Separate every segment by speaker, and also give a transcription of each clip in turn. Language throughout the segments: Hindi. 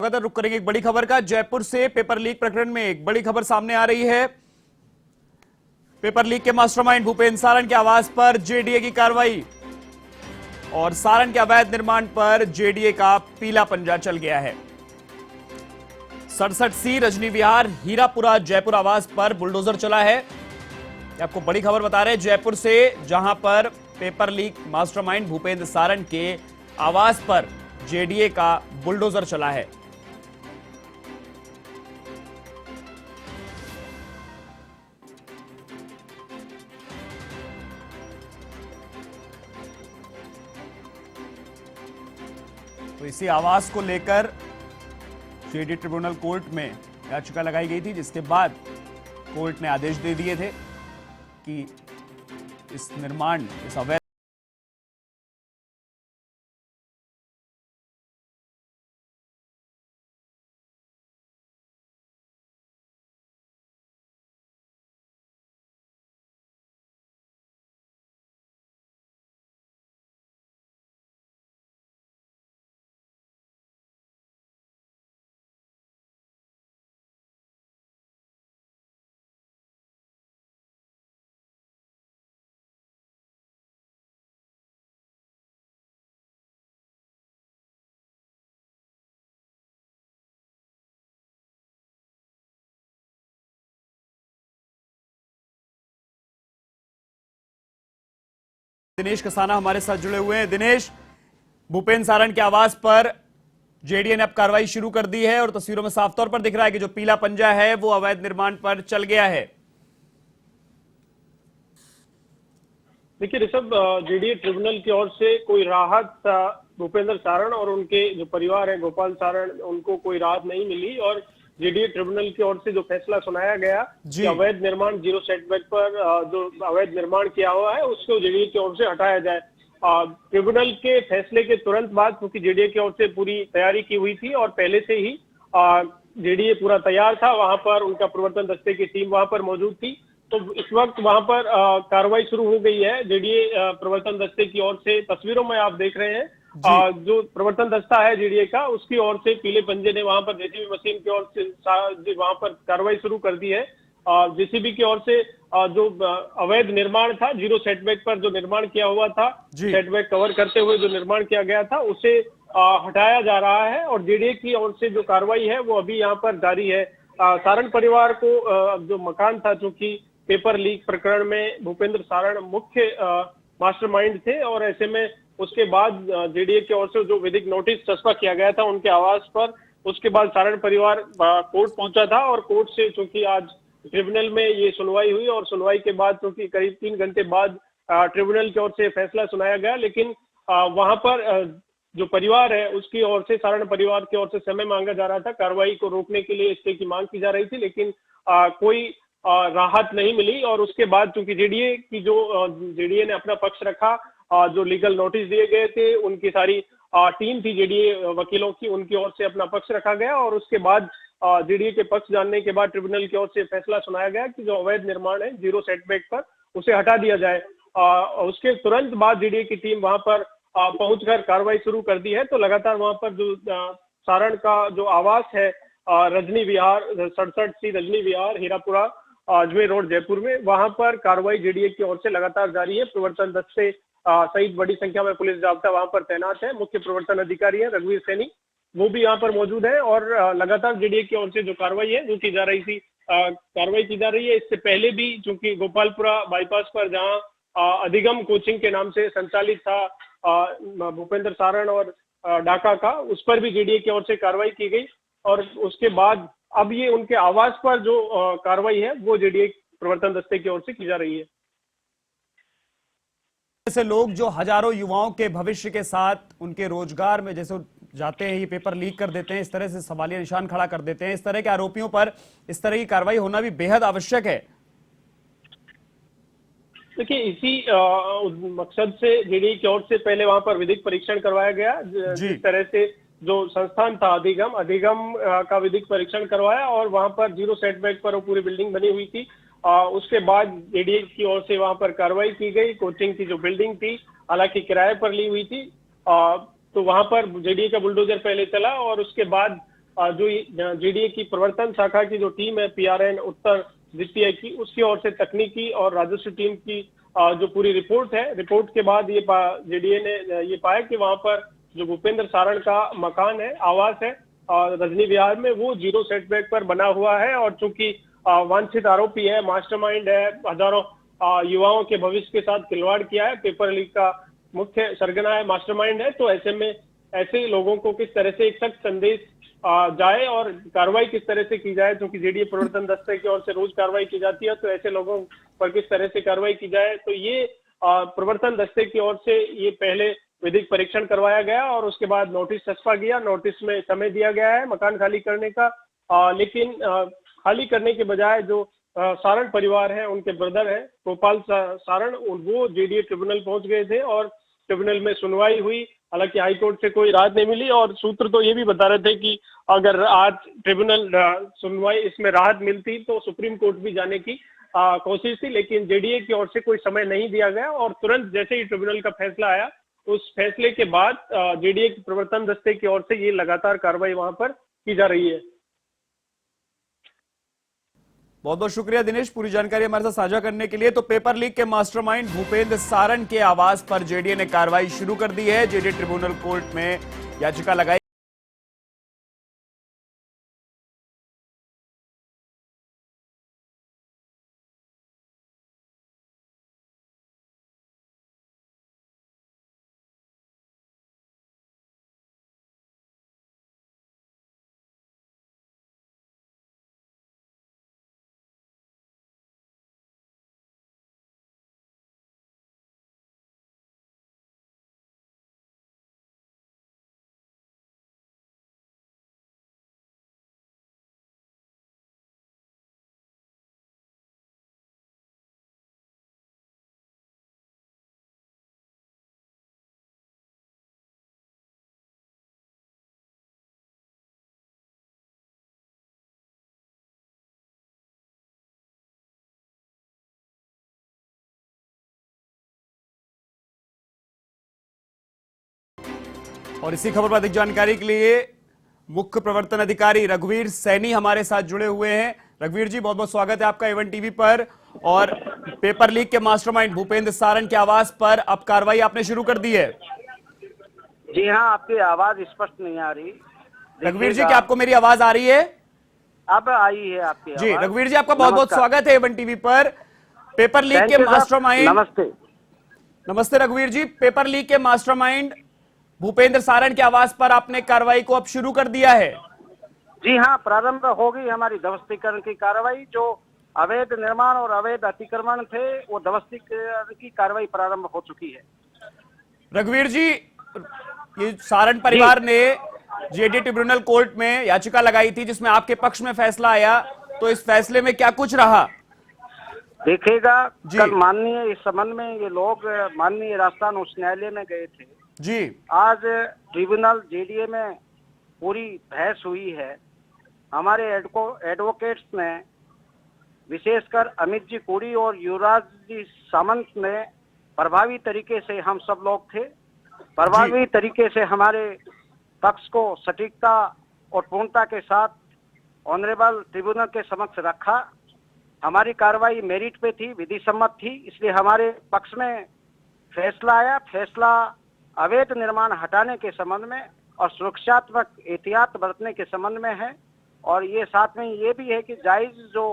Speaker 1: स्वागत है। रुक करेंगे एक बड़ी खबर का। जयपुर से पेपर लीक प्रकरण में एक बड़ी खबर सामने आ रही है। पेपर लीक के मास्टरमाइंड भूपेंद्र सारण के आवास पर जेडीए की कार्रवाई और सारण के अवैध निर्माण पर जेडीए का पीला पंजा चल गया है। 67C रजनी विहार हीरापुरा जयपुर आवास पर बुलडोजर चला है। आपको बड़ी खबर बता रहे हैं जयपुर से, जहां पर paper leak mastermind Bhupendra Saran के आवास पर जेडीए का बुलडोजर चला है। तो इसी आवास को लेकर जेडीए ट्रिब्यूनल कोर्ट में याचिका लगाई गई थी, जिसके बाद कोर्ट ने आदेश दे दिए थे कि इस अवैध दिनेश कसाना हमारे साथ जुड़े हुए हैं। दिनेश, भूपेंद्र सारण के आवास पर जेडीए ने अब कार्रवाई शुरू कर दी है और तस्वीरों में साफ तौर पर दिख रहा है कि जो पीला पंजा है वो अवैध निर्माण पर चल गया है।
Speaker 2: देखिए ऋषभ, जेडीए ट्रिब्यूनल की ओर से कोई राहत भूपेंद्र सारण और उनके जो परिवार है गोपाल सारण, उनको कोई राहत नहीं मिली। और जेडीए ट्रिब्यूनल की ओर से जो फैसला सुनाया गया कि अवैध निर्माण जीरो सेटबैक पर जो अवैध निर्माण किया हुआ है उसको जेडीए की ओर से हटाया जाए। ट्रिब्यूनल के फैसले के तुरंत बाद, क्योंकि जेडीए की ओर से पूरी तैयारी की हुई थी और पहले से ही जेडीए पूरा तैयार था, वहां पर उनका प्रवर्तन दस्ते की टीम वहां पर मौजूद थी। तो इस वक्त वहां पर कार्रवाई शुरू हो गई है जेडीए प्रवर्तन दस्ते की ओर से। तस्वीरों में आप देख रहे हैं जो प्रवर्तन दस्ता है जेडीए का, उसकी ओर से पीले पंजे ने वहां पर जेसीबी मशीन की ओर से वहां पर कार्रवाई शुरू कर दी है। जेसीबी की ओर से जो अवैध निर्माण था, जीरो सेटबैक पर जो निर्माण किया हुआ था, सेटबैक कवर करते हुए जो निर्माण किया गया था, उसे हटाया जा रहा है। और जेडीए की ओर से जो कार्रवाई है वो अभी यहाँ पर जारी है। सारण परिवार को जो मकान था, जो कि पेपर लीक प्रकरण में भूपेंद्र सारण मुख्य मास्टरमाइंड थे, और ऐसे में उसके बाद जेडीए की ओर से जो विधिक नोटिस चस्पा किया गया था उनके आवास पर, उसके बाद सारण परिवार कोर्ट पहुंचा था। और कोर्ट से चूंकि आज ट्रिब्यूनल में ये सुनवाई हुई और सुनवाई के बाद चूंकि करीब 3 घंटे बाद ट्रिब्यूनल की ओर से फैसला सुनाया गया, लेकिन वहां पर जो परिवार है उसकी ओर से, सारण परिवार की ओर से समय मांगा जा रहा था, कार्रवाई को रोकने के लिए स्टे की मांग की जा रही थी, लेकिन कोई राहत नहीं मिली। और उसके बाद चूंकि जेडीए ने अपना पक्ष रखा, जो लीगल नोटिस दिए गए थे, उनकी सारी टीम थी जेडीए वकीलों की, उनकी ओर से अपना पक्ष रखा गया। और उसके बाद जेडीए के पक्ष जानने के बाद ट्रिब्यूनल की ओर से फैसला सुनाया गया कि जो अवैध निर्माण है जीरो सेटबैक पर, उसे हटा दिया जाए। उसके तुरंत बाद जेडीए की टीम वहां पर पहुंचकर कार्रवाई शुरू कर दी है। तो लगातार वहां पर जो सारण का जो आवास है रजनी विहार, 67C रजनी विहार हीरापुरा अजमेर रोड जयपुर में, वहां पर कार्रवाई जेडीए की ओर से लगातार जारी है। प्रवर्तन दस्ते सहित बड़ी संख्या में पुलिस जाब्ता वहां पर तैनात है। मुख्य प्रवर्तन अधिकारी है रघुवीर सैनी, वो भी यहाँ पर मौजूद है। और लगातार जेडीए की ओर से जो कार्रवाई है वो की जा रही थी, कार्रवाई की जा रही है। इससे पहले भी चूंकि गोपालपुरा बाईपास पर जहाँ अधिगम कोचिंग के नाम से संचालित था भूपेंद्र सारण और ढाका का, उस पर भी जेडीए की ओर से कार्रवाई की गई। और उसके बाद अब ये उनके आवास पर जो कार्रवाई है वो जेडीए प्रवर्तन दस्ते की ओर से की जा रही है।
Speaker 1: ऐसे लोग जो हजारों युवाओं के भविष्य के साथ उनके रोजगार में जैसे जाते हैं, ये पेपर लीक कर देते हैं, इस तरह से सवालिया निशान खड़ा कर देते हैं, इस तरह के आरोपियों पर इस तरह की कार्रवाई होना भी बेहद आवश्यक है।
Speaker 2: देखिए इसी मकसद से जेडीए की ओर से पहले वहां पर विधिक परीक्षण करवाया गया। जिस तरह से जो संस्थान था अधिगम का विधिक परीक्षण करवाया और वहां पर जीरो सेटबैक पर वो पूरी बिल्डिंग बनी हुई थी। उसके बाद जेडीए की ओर से वहां पर कार्रवाई की गई। कोचिंग की जो बिल्डिंग थी हालांकि किराए पर ली हुई थी, तो वहां पर जेडीए का बुलडोजर पहले चला और उसके बाद जो जेडीए की प्रवर्तन शाखा की जो टीम है पीआरएन उत्तर द्वितीय की, उसकी ओर से तकनीकी और राजस्व टीम की जो पूरी रिपोर्ट है, रिपोर्ट के बाद ये जेडीए ने ये पाया कि वहां पर जो भूपेंद्र सारण का मकान है, आवास है रजनी विहार में, वो जीरो सेटबैक पर बना हुआ है। और चूंकि वांछित आरोपी है, मास्टरमाइंड है, हजारों युवाओं के भविष्य के साथ खिलवाड़ किया है, पेपर लीक का मुख्य सरगना है, मास्टरमाइंड है, तो ऐसे में ऐसे लोगों को किस तरह से एक सख्त संदेश जाए और कार्रवाई किस तरह से की जाए, क्योंकि जेडीए प्रवर्तन दस्ते की ओर से रोज कार्रवाई की जाती है, तो ऐसे लोगों पर किस तरह से कार्रवाई की जाए। तो ये प्रवर्तन दस्ते की ओर से ये पहले विधिक परीक्षण करवाया गया और उसके बाद नोटिस छपा गया। नोटिस में समय दिया गया है मकान खाली करने का, लेकिन खाली करने के बजाय जो सारण परिवार है, उनके ब्रदर है गोपाल सारण, वो जेडीए ट्रिब्यूनल पहुंच गए थे और ट्रिब्यूनल में सुनवाई हुई। हालांकि हाईकोर्ट से कोई राहत नहीं मिली और सूत्र तो ये भी बता रहे थे कि अगर आज ट्रिब्यूनल सुनवाई इसमें राहत मिलती तो सुप्रीम कोर्ट भी जाने की कोशिश थी, लेकिन जेडीए की ओर से कोई समय नहीं दिया गया और तुरंत जैसे ही ट्रिब्यूनल का फैसला आया, उस फैसले के बाद जेडीए के प्रवर्तन दस्ते की ओर से ये लगातार कार्रवाई वहां पर की जा रही है।
Speaker 1: बहुत बहुत शुक्रिया दिनेश, पूरी जानकारी हमारे साथ साझा करने के लिए। तो पेपर लीक के मास्टरमाइंड भूपेंद्र सारण के आवास पर जेडीए ने कार्रवाई शुरू कर दी है। जेडीए ट्रिब्यूनल कोर्ट में याचिका लगाई। और इसी खबर पर अधिक जानकारी के लिए मुख्य प्रवर्तन अधिकारी रघुवीर सैनी हमारे साथ जुड़े हुए हैं। रघुवीर जी, बहुत बहुत स्वागत है आपका एवन टीवी पर। और पेपर लीक के मास्टरमाइंड भूपेंद्र सारण के आवास पर अब कार्रवाई आपने शुरू कर दी है।
Speaker 3: जी हाँ, आपकी आवाज स्पष्ट नहीं आ रही।
Speaker 1: रघुवीर जी, क्या आपको मेरी आवाज आ रही है?
Speaker 3: अब आई है आपकी
Speaker 1: जी
Speaker 3: आवाज।
Speaker 1: रघुवीर जी, आपका बहुत बहुत स्वागत है एवन टीवी पर। पेपर लीक के मास्टरमाइंड,
Speaker 3: नमस्ते।
Speaker 1: नमस्ते रघुवीर जी, पेपर लीक के मास्टरमाइंड भूपेंद्र सारण के आवास पर आपने कार्रवाई को अब शुरू कर दिया है।
Speaker 3: जी हाँ, प्रारंभ हो गई हमारी ध्वस्तीकरण की कार्रवाई। जो अवैध निर्माण और अवैध अतिक्रमण थे, वो ध्वस्तीकरण की कार्रवाई प्रारंभ हो चुकी है।
Speaker 1: रघुवीर जी, ये सारण परिवार ने जेडीए ट्रिब्यूनल कोर्ट में याचिका लगाई थी जिसमें आपके पक्ष में फैसला आया, तो इस फैसले में क्या कुछ रहा?
Speaker 3: देखिएगा, कल माननीय इस संबंध में ये लोग माननीय राजस्थान उच्च न्यायालय में गए थे
Speaker 1: जी।
Speaker 3: आज ट्रिब्यूनल जेडीए में पूरी बहस हुई है। हमारे एडवोकेट्स ने, विशेषकर अमित जी कोड़ी और युवराज जी सामंत ने प्रभावी तरीके से, हम सब लोग थे, प्रभावी तरीके से हमारे पक्ष को सटीकता और पूर्णता के साथ ऑनरेबल ट्रिब्यूनल के समक्ष रखा। हमारी कार्रवाई मेरिट पे थी, विधि सम्मत थी, इसलिए हमारे पक्ष में फैसला आया। फैसला अवैध निर्माण हटाने के संबंध में और सुरक्षात्मक एहतियात बरतने के संबंध में है। और ये साथ में ये भी है कि जायज जो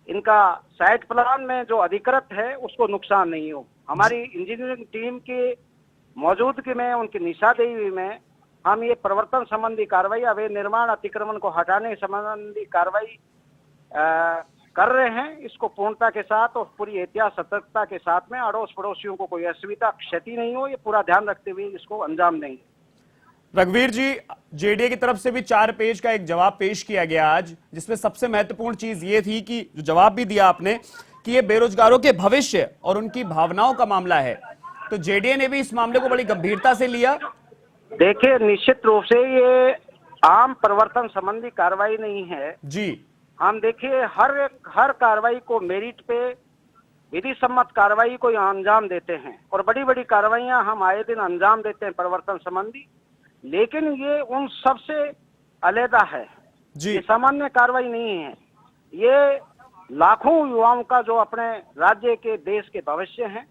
Speaker 3: इनका साइट प्लान में जो अधिकृत है उसको नुकसान नहीं हो। हमारी इंजीनियरिंग टीम की मौजूदगी में, उनकी निशादेही में हम ये प्रवर्तन संबंधी कार्रवाई, अवैध निर्माण अतिक्रमण को हटाने संबंधी कार्रवाई कर रहे हैं। इसको पूर्णता के साथ और पूरी एहतियात सतर्कता के साथ में, अड़ोस पड़ोसियों को कोई असुविधा क्षति नहीं हो, ये पूरा ध्यान रखते हुए इसको अंजाम देंगे।
Speaker 1: रघुवीर जी, जेडीए की तरफ से भी 4 पेज का एक जवाब पेश किया गया आज, जिसमें सबसे महत्वपूर्ण चीज ये थी कि जो जवाब भी दिया आपने कि ये बेरोजगारों के भविष्य और उनकी भावनाओं का मामला है, तो जेडीए ने भी इस मामले को बड़ी गंभीरता से लिया।
Speaker 3: देखिए, निश्चित रूप से ये आम प्रवर्तन संबंधी कार्रवाई नहीं है
Speaker 1: जी।
Speaker 3: हम देखिए हर कार्रवाई को मेरिट पे, विधि सम्मत कार्रवाई को अंजाम देते हैं और बड़ी बड़ी कार्रवाइयां हम आए दिन अंजाम देते हैं प्रवर्तन संबंधी। लेकिन ये उन सबसे अलहदा है।
Speaker 1: जी।
Speaker 3: ये सामान्य कार्रवाई नहीं है। ये लाखों युवाओं का जो अपने राज्य के देश के भविष्य हैं,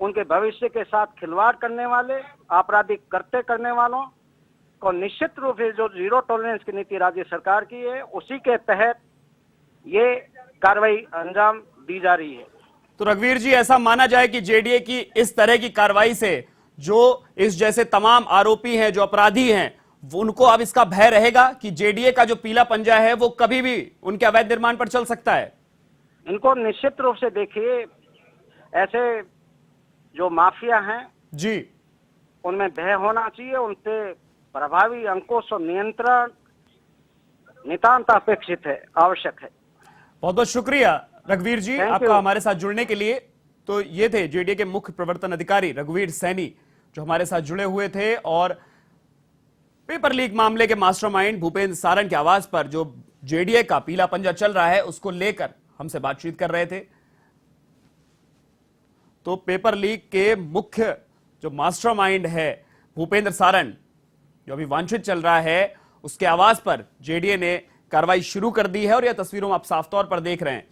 Speaker 3: उनके भविष्य के साथ खिलवाड़ करने वाले आपराधिक कृत्य करने वालों को निश्चित रूप से जो जीरो टॉलरेंस की नीति राज्य सरकार की है, उसी के तहत ये कार्रवाई अंजाम दी जा रही है।
Speaker 1: तो रघुवीर जी, ऐसा माना जाए कि जेडीए की इस तरह की कार्रवाई से जो इस जैसे तमाम आरोपी हैं, जो अपराधी हैं, उनको अब इसका भय रहेगा कि जेडीए का जो पीला पंजा है वो कभी भी उनके अवैध निर्माण पर चल सकता है।
Speaker 3: इनको निश्चित रूप से देखिए, ऐसे जो माफिया हैं
Speaker 1: जी।
Speaker 3: उनमें भय होना चाहिए, उनसे प्रभावी अंकुश और नियंत्रण नितांत अपेक्षित है, आवश्यक है।
Speaker 1: बहुत बहुत शुक्रिया रघुवीर जी
Speaker 3: Thank
Speaker 1: आपका
Speaker 3: you.
Speaker 1: हमारे साथ जुड़ने के लिए। तो ये थे जेडीए के मुख्य प्रवर्तन अधिकारी रघुवीर सैनी जो हमारे साथ जुड़े हुए थे और पेपर लीक मामले के मास्टरमाइंड भूपेंद्र सारण की आवाज पर जो जेडीए का पीला पंजा चल रहा है उसको लेकर हमसे बातचीत कर रहे थे। तो पेपर लीक के मुख्य जो मास्टरमाइंड है भूपेंद्र सारण, जो अभी वांछित चल रहा है, उसके आवाज पर जेडीए ने कार्रवाई शुरू कर दी है और यह तस्वीरों में आप साफ तौर पर देख रहे हैं